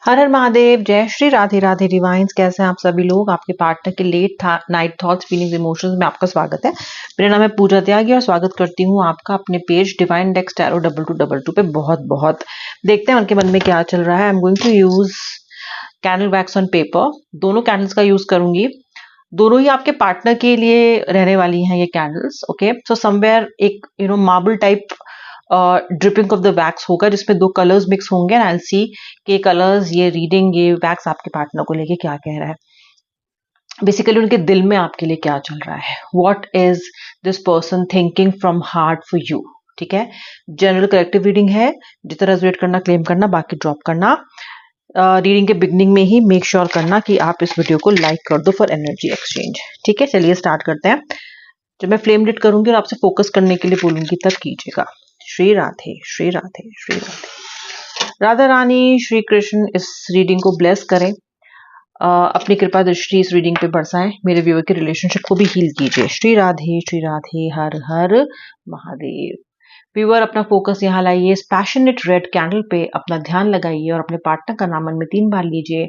हर हर महादेव, जय श्री राधे राधे डिवाइन्स। कैसे हैं आप सभी लोग? आपके पार्टनर के late night thoughts feelings emotions में आपका स्वागत है। मेरा नाम है पूजा त्यागी और स्वागत करती हूँ आपका अपने पेज डिवाइन डेक्स टैरो 2222 पे। बहुत बहुत देखते हैं उनके मन में क्या चल रहा है। I am going to use candle wax on paper. दोनों कैंडल्स का यूज करूंगी। दोनों ही आपके पार्टनर के लिए रहने वाली हैं ये कैंडल्स। ओके, सो समवेयर एक marble type dripping of the wax होगा जिसमें दो कलर्स मिक्स होंगे एंड आई विल सी कि कलर्स, ये रीडिंग, ये वैक्स आपके पार्टनर को लेके क्या कह रहा है। बेसिकली उनके दिल में आपके लिए क्या चल रहा है। What is this person thinking from heart for you. ठीक है, जनरल कलेक्टिव रीडिंग है। जितना रेजोनेट करना क्लेम करना, बाकी ड्रॉप करना। रीडिंग के बिगनिंग में ही मेक श्योर करना कि आप इस वीडियो को लाइक कर दो फॉर एनर्जी एक्सचेंज। ठीक है, चलिए स्टार्ट करते हैं। जब मैं फ्लेम लिट करूंगी और आपसे फोकस करने के लिए बोलूंगी तब कीजिएगा। श्री राधे श्री राधे श्री राधे। राधा रानी श्री कृष्ण इस रीडिंग को ब्लेस करें। अपनी कृपा दृष्टि इस रीडिंग पे बरसाएं। मेरे व्यूअर के रिलेशनशिप को भी हील कीजिए। श्री राधे हर हर महादेव। व्यूअर अपना फोकस यहाँ लाइए। इस पैशनेट रेड कैंडल पे अपना ध्यान लगाइए और अपने पार्टनर का नाम मन में 3 बार लीजिए।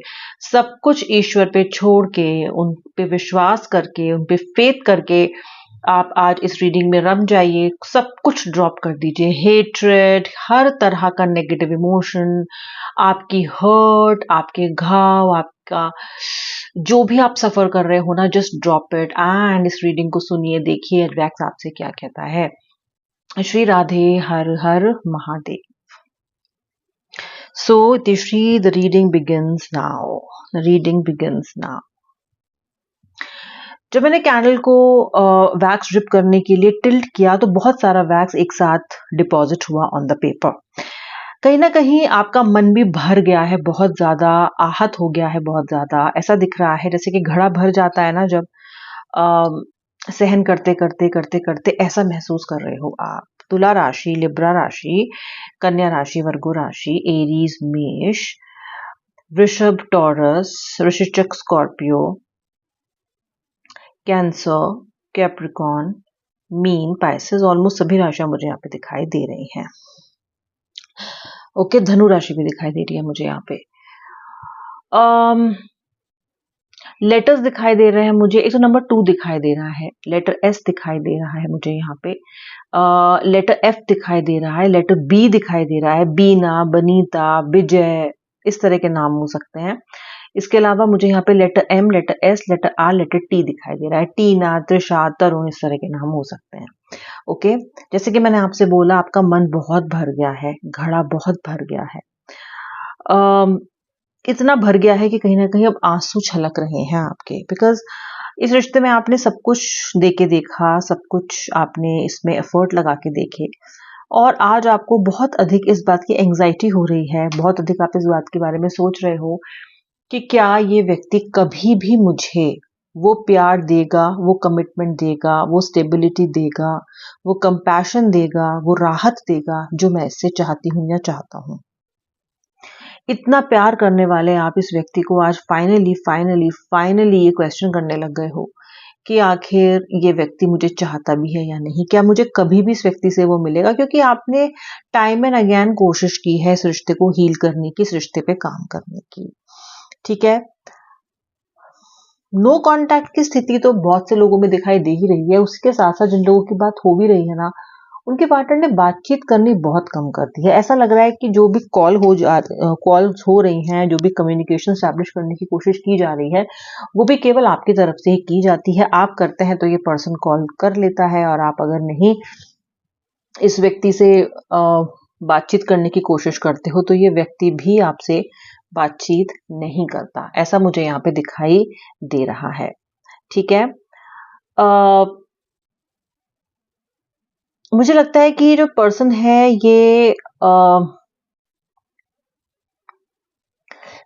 सब कुछ ईश्वर पे छोड़ के, उन पे विश्वास करके, उन पे फेथ करके आप आज इस रीडिंग में रम जाइए। सब कुछ ड्रॉप कर दीजिए। हेट्रेड, हर तरह का नेगेटिव इमोशन, आपकी हर्ट, आपके घाव, आपका जो भी आप सफर कर रहे हो ना, जस्ट ड्रॉप इट एंड इस रीडिंग को सुनिए, देखिए वैक्स आपसे क्या कहता है। श्री राधे हर हर Mahadev. So, the reading begins now. The reading begins now. जब मैंने कैंडल को वैक्स ड्रिप करने के लिए टिल्ट किया तो बहुत सारा वैक्स एक साथ डिपॉजिट हुआ ऑन द पेपर। कहीं ना कहीं आपका मन भी भर गया है, बहुत ज्यादा आहत हो गया है, बहुत ज्यादा ऐसा दिख रहा है जैसे कि घड़ा भर जाता है ना, जब सहन करते करते करते करते ऐसा महसूस कर रहे हो आप। तुला राशि, लिब्रा राशि, कन्या राशि, वर्गो राशि, एरीज, मेष, वृषभ, टॉरस, वृश्चिक, Scorpio, cancer, Capricorn, mean, Pisces, almost सभी राशियां मुझे यहाँ पे दिखाई दे रही हैं। ओके, धनु राशि भी दिखाई दे रही है मुझे यहाँ पे। लेटर्स दिखाई दे रहे हैं मुझे। एक तो नंबर 2 दिखाई दे रहा है, लेटर एस दिखाई दे रहा है मुझे यहाँ पे, लेटर एफ दिखाई दे रहा है, लेटर बी दिखाई दे रहा है, बीना, बनीता, विजय, इस तरह के नाम हो सकते हैं। इसके अलावा मुझे यहाँ पे letter M, letter S, letter R, letter T दिखाई दे रहा है। टीना, त्रिषा, तरुण, इस तरह के नाम हो सकते हैं। ओके, जैसे कि मैंने आपसे बोला, आपका मन बहुत भर गया है, घड़ा बहुत भर गया है। इतना भर गया है कि कहीं ना कहीं अब आंसू छलक रहे हैं आपके, बिकॉज इस रिश्ते में आपने सब कुछ दे के देखा, सब कुछ आपने इसमें एफर्ट लगा के देखे, और आज आपको बहुत अधिक इस बात की एंजाइटी हो रही है, बहुत अधिक आप इस बात के बारे में सोच रहे हो कि क्या ये व्यक्ति कभी भी मुझे वो प्यार देगा, वो कमिटमेंट देगा, वो स्टेबिलिटी देगा, वो कंपैशन देगा, वो राहत देगा जो मैं इससे चाहती हूँ या चाहता हूँ। इतना प्यार करने वाले आप इस व्यक्ति को आज फाइनली फाइनली फाइनली ये क्वेश्चन करने लग गए हो कि आखिर ये व्यक्ति मुझे चाहता भी है या नहीं, क्या मुझे कभी भी इस व्यक्ति से वो मिलेगा, क्योंकि आपने टाइम एंड अगेन कोशिश की है इस रिश्ते को हील करने की, इस रिश्ते पे काम करने की। ठीक है, नो कांटेक्ट की स्थिति तो बहुत से लोगों में दिखाई दे ही रही है। उसके साथ साथ जिन लोगों की बात हो भी रही है ना, उनके पार्टनर ने बातचीत करनी बहुत कम कर दी है। ऐसा लग रहा है कि जो भी कॉल्स हो रही हैं, जो भी कम्युनिकेशन स्टैब्लिश करने की कोशिश की जा रही है, वो भी केवल आपकी तरफ से ही की जाती है। आप करते हैं तो ये पर्सन कॉल कर लेता है, और आप अगर नहीं इस व्यक्ति से बातचीत करने की कोशिश करते हो तो ये व्यक्ति भी आपसे बातचीत नहीं करता। ऐसा मुझे यहाँ पे दिखाई दे रहा है। ठीक है, मुझे लगता है कि जो पर्सन है ये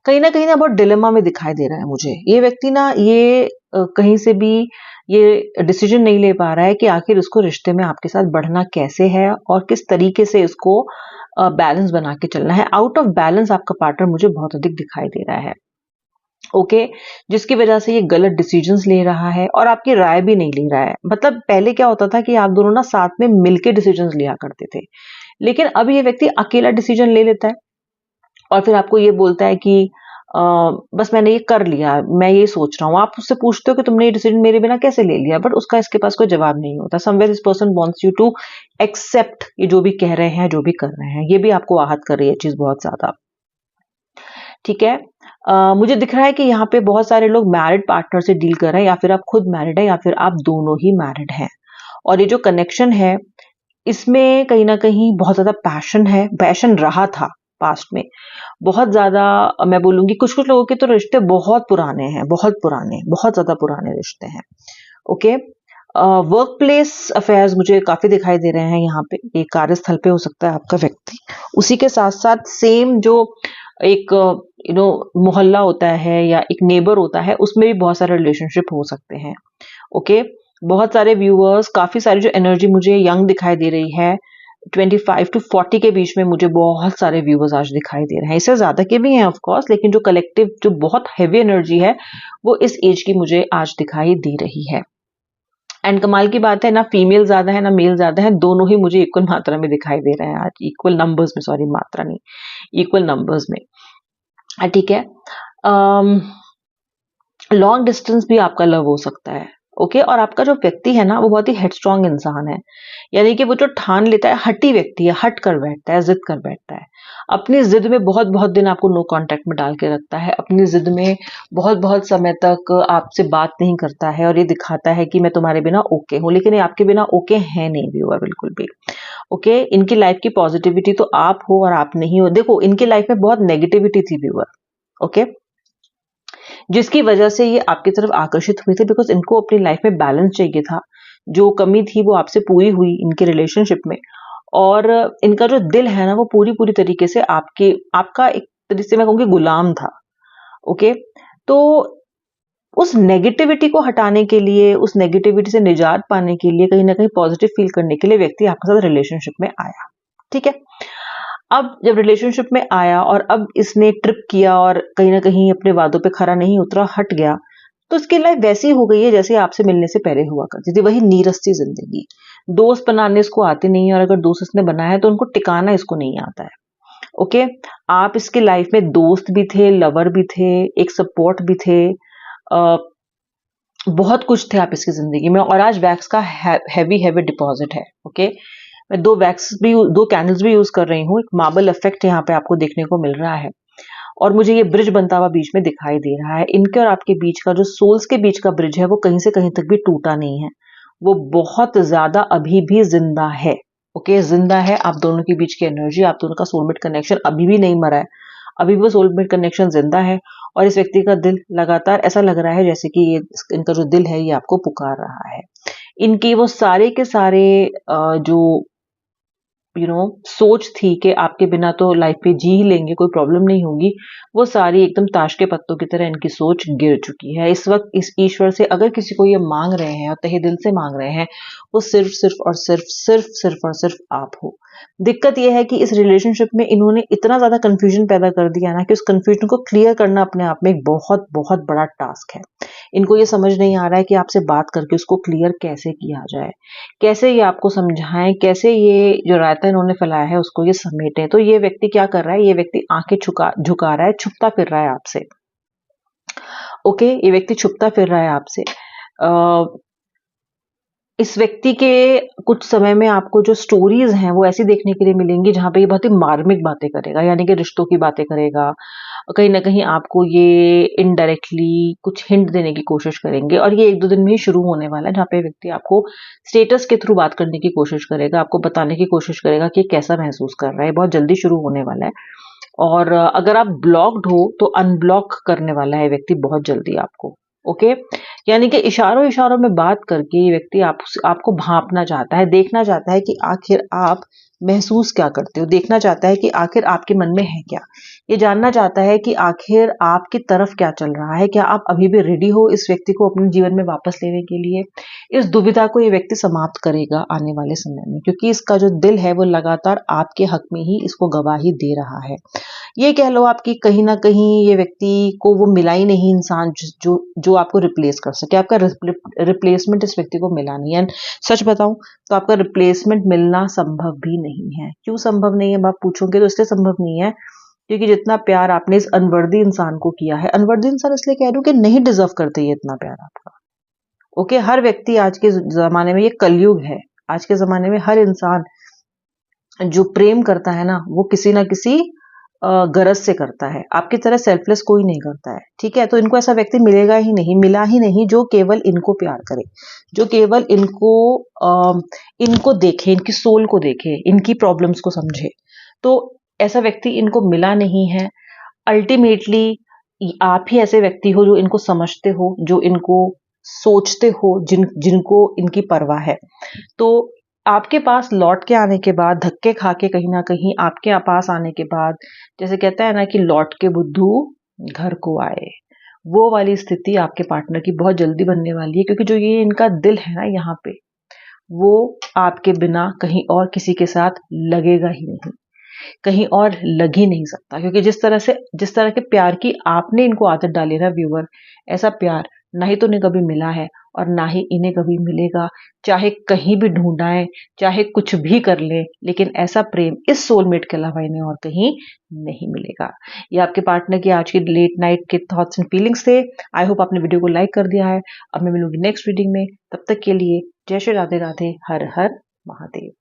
कहीं ना बहुत डिलेमा में दिखाई दे रहा है मुझे। ये व्यक्ति ना, ये कहीं से भी ये डिसीजन नहीं ले पा रहा है कि आखिर उसको रिश्ते में आपके साथ बढ़ना कैसे है और किस तरीके से इसको बैलेंस बना के चलना है। आउट ऑफ बैलेंस आपका पार्टनर मुझे बहुत अधिक दिखाई दे रहा है। ओके, जिसकी वजह से ये गलत डिसीजंस ले रहा है और आपकी राय भी नहीं ले रहा है। मतलब पहले क्या होता था कि आप दोनों ना साथ में मिलके डिसीजंस लिया करते थे, लेकिन अब ये व्यक्ति अकेला डिसीजन ले लेता है और फिर आपको ये बोलता है कि बस मैंने ये कर लिया, मैं ये सोच रहा हूँ। आप उससे पूछते हो कि तुमने ये डिसीजन मेरे बिना कैसे ले लिया, बट उसका इसके पास कोई जवाब नहीं होता। Somewhere this person wants you to accept ये जो भी कह रहे हैं, जो भी कर रहे हैं। ये भी आपको आहत कर रही है चीज बहुत ज्यादा। ठीक है। मुझे दिख रहा है कि यहाँ पे बहुत सारे लोग मैरिड पार्टनर से डील कर रहे हैं, या फिर आप खुद मैरिड है, या फिर आप दोनों ही मैरिड हैं। और ये जो कनेक्शन है, इसमें कहीं ना कहीं बहुत ज्यादा पैशन है, पैशन रहा था पास्ट में बहुत ज्यादा। मैं बोलूंगी कुछ कुछ लोगों के तो रिश्ते बहुत पुराने हैं, बहुत पुराने, बहुत ज्यादा पुराने रिश्ते हैं। ओके। वर्क प्लेस अफेयर्स मुझे काफी दिखाई दे रहे हैं यहाँ पे। एक कार्यस्थल पे हो सकता है आपका व्यक्ति, उसी के साथ साथ सेम जो एक मोहल्ला होता है या एक नेबर होता है, उसमें भी बहुत सारे रिलेशनशिप हो सकते हैं। ओके। बहुत सारे व्यूअर्स, काफी सारी जो एनर्जी मुझे यंग दिखाई दे रही है, 25 टू 40 के बीच में मुझे बहुत सारे व्यूअर्स आज दिखाई दे रहे हैं। इससे ज्यादा के भी हैं ऑफ कोर्स, लेकिन जो कलेक्टिव जो बहुत हैवी एनर्जी है वो इस एज की मुझे आज दिखाई दे रही है। एंड कमाल की बात है, ना फीमेल ज्यादा है ना मेल ज्यादा है, दोनों ही मुझे इक्वल मात्रा में दिखाई दे रहे हैं आज, इक्वल नंबर्स में, सॉरी मात्रा नहीं, इक्वल नंबर्स में। ठीक है। लॉन्ग डिस्टेंस भी आपका लव हो सकता है। ओके। और आपका जो व्यक्ति है ना, वो बहुत ही हेडस्ट्रॉन्ग इंसान है, यानी कि वो जो ठान लेता है, हटी व्यक्ति है, हट कर बैठता है, जिद कर बैठता है। अपनी जिद में बहुत बहुत दिन आपको नो कांटेक्ट में डाल के रखता है, अपनी जिद में बहुत बहुत समय तक आपसे बात नहीं करता है, और ये दिखाता है कि मैं तुम्हारे बिना ओके हूँ, लेकिन ये आपके बिना ओके है नहीं व्यूअर, बिल्कुल भी। ओके। इनकी लाइफ की पॉजिटिविटी तो आप हो और आप नहीं हो। देखो, इनकी लाइफ में बहुत नेगेटिविटी थी व्यूअर। ओके। जिसकी वजह से ये आपकी तरफ आकर्षित हुए थे, बिकॉज इनको अपनी लाइफ में बैलेंस चाहिए था। जो कमी थी वो आपसे पूरी हुई इनके रिलेशनशिप में, और इनका जो दिल है ना, वो पूरी पूरी तरीके से आपका एक तरीके से मैं कहूँगी गुलाम था। ओके। तो उस नेगेटिविटी को हटाने के लिए, उस नेगेटिविटी से निजात पाने के लिए, कहीं ना कहीं पॉजिटिव फील करने के लिए व्यक्ति आपके साथ रिलेशनशिप में आया। ठीक है। अब जब रिलेशनशिप में आया और अब इसने ट्रिप किया और कहीं ना कहीं अपने वादों पे खरा नहीं उतरा, हट गया, तो उसकी लाइफ वैसी हो गई है जैसे आपसे मिलने से पहले हुआ करती थी, वही नीरस सी जिंदगी। दोस्त बनाने इसको आते नहीं है, और अगर दोस्त इसने बनाया है तो उनको टिकाना इसको नहीं आता है। ओके। आप इसकी लाइफ में दोस्त भी थे, लवर भी थे, एक सपोर्ट भी थे, बहुत कुछ थे आप इसकी जिंदगी में, और आज वैक्स का हैवी हैवी डिपॉजिट है। ओके। मैं दो कैंडल्स भी यूज कर रही हूँ। एक मार्बल इफेक्ट यहाँ पे आपको देखने को मिल रहा है, और मुझे ये ब्रिज बनता हुआ बीच में दिखाई दे रहा है। इनके और आपके बीच का जो सोल्स के बीच का ब्रिज है, वो कहीं से कहीं तक भी टूटा नहीं है, वो बहुत ज्यादा अभी भी जिंदा है। ओके। जिंदा है आप दोनों के बीच की एनर्जी, आप दोनों का सोलमेट कनेक्शन अभी भी नहीं मरा है, अभी भी वो सोलमेट कनेक्शन जिंदा है। और इस व्यक्ति का दिल लगातार ऐसा लग रहा है जैसे कि ये इनका जो दिल है ये आपको पुकार रहा है। इनकी वो सारे के सारे जो सोच थी कि आपके बिना तो लाइफ पे जी ही लेंगे, कोई प्रॉब्लम नहीं होगी, वो सारी एकदम ताश के पत्तों की तरह इनकी सोच गिर चुकी है। इस वक्त इस ईश्वर से अगर किसी को ये मांग रहे हैं और तहे दिल से मांग रहे हैं, वो सिर्फ सिर्फ और सिर्फ सिर्फ सिर्फ और सिर्फ आप हो। दिक्कत यह है कि इस रिलेशनशिप में इन्होंने इतना ज्यादा कंफ्यूजन पैदा कर दिया ना, कि उस कंफ्यूजन को क्लियर करना अपने आप में एक बहुत बहुत बड़ा टास्क है। इनको ये समझ नहीं आ रहा है कि आपसे बात करके उसको क्लियर कैसे किया जाए, कैसे ये आपको समझाएं, कैसे ये जो रायता इन्होंने फैलाया है उसको ये समेटें। तो ये व्यक्ति क्या कर रहा है, ये व्यक्ति आंखें झुका रहा है, छुपता फिर रहा है आपसे। ओके। ये व्यक्ति छुपता फिर रहा है आपसे। इस व्यक्ति के कुछ समय में आपको जो स्टोरीज हैं वो ऐसी देखने के लिए मिलेंगी जहां पे ये बहुत ही मार्मिक बातें करेगा, यानी कि रिश्तों की बातें करेगा। कहीं ना कहीं आपको ये इनडायरेक्टली कुछ हिंट देने की कोशिश करेंगे, और ये 1-2 दिन में ही शुरू होने वाला है, जहाँ पे व्यक्ति आपको स्टेटस के थ्रू बात करने की कोशिश करेगा, आपको बताने की कोशिश करेगा कि कैसा महसूस कर रहा है। बहुत जल्दी शुरू होने वाला है, और अगर आप ब्लॉक्ड हो तो अनब्लॉक करने वाला है व्यक्ति बहुत जल्दी आपको। ओके। यानी कि इशारों इशारों में बात करके ये व्यक्ति आपको भांपना चाहता है, देखना चाहता है कि आखिर आप महसूस क्या करते हो, देखना चाहता है कि आखिर आपके मन में है क्या, ये जानना चाहता है कि आखिर आपकी तरफ क्या चल रहा है, क्या आप अभी भी रेडी हो इस व्यक्ति को अपने जीवन में वापस लेने के लिए। इस दुविधा को ये व्यक्ति समाप्त करेगा आने वाले समय में, क्योंकि इसका जो दिल है वो लगातार आपके हक में ही इसको गवाही दे रहा है। ये कह लो आपकी कहीं ना कहीं ये व्यक्ति को वो मिला ही नहीं इंसान जो जो आपको रिप्लेस कर सके। आपका रिप्लेसमेंट इस व्यक्ति को मिला नहीं है। सच बताऊं तो आपका रिप्लेसमेंट मिलना संभव भी नहीं है। क्यों संभव नहीं है आप पूछोगे, तो इसलिए संभव नहीं है क्योंकि जितना प्यार आपने इस अनवर्दी इंसान को किया है, अनवर्दी इंसान इसलिए कह रही हूँ कि नहीं डिजर्व करते ये इतना प्यार आपका। ओके, हर व्यक्ति आज के जमाने में, ये कलयुग है, आज के जमाने में हर इंसान जो प्रेम करता है ना, वो किसी ना किसी गरज से करता है। आपकी तरह सेल्फलेस कोई नहीं करता है, ठीक है? तो इनको ऐसा व्यक्ति मिलेगा ही नहीं, मिला ही नहीं, जो केवल इनको प्यार करे, जो केवल इनको देखे, इनकी सोल को देखे, इनकी प्रॉब्लम्स को समझे। तो ऐसा व्यक्ति इनको मिला नहीं है। अल्टीमेटली आप ही ऐसे व्यक्ति हो जो इनको समझते हो, जो इनको सोचते हो, जिनको इनकी परवाह है। तो आपके पास लौट के आने के बाद, धक्के खा के कहीं ना कहीं आपके पास आने के बाद, जैसे कहता है ना कि लौट के बुद्धू घर को आए, वो वाली स्थिति आपके पार्टनर की बहुत जल्दी बनने वाली है। क्योंकि जो ये इनका दिल है ना यहाँ पे, वो आपके बिना कहीं और किसी के साथ लगेगा ही नहीं, कहीं और लग ही नहीं सकता। क्योंकि जिस तरह के प्यार की आपने इनको आदत डाली ना व्यूअर, ऐसा प्यार ना ही तो उन्हें कभी मिला है और ना ही इन्हें कभी मिलेगा। चाहे कहीं भी ढूंढाएं, चाहे कुछ भी कर लें, लेकिन ऐसा प्रेम इस सोलमेट के अलावा इन्हें और कहीं नहीं मिलेगा। ये आपके पार्टनर की आज की लेट नाइट के थॉट्स एंड फीलिंग्स थे। आई होप आपने वीडियो को लाइक कर दिया है। अब मैं मिलूंगी नेक्स्ट रीडिंग में, तब तक के लिए जय श्री राधे राधे, हर हर महादेव।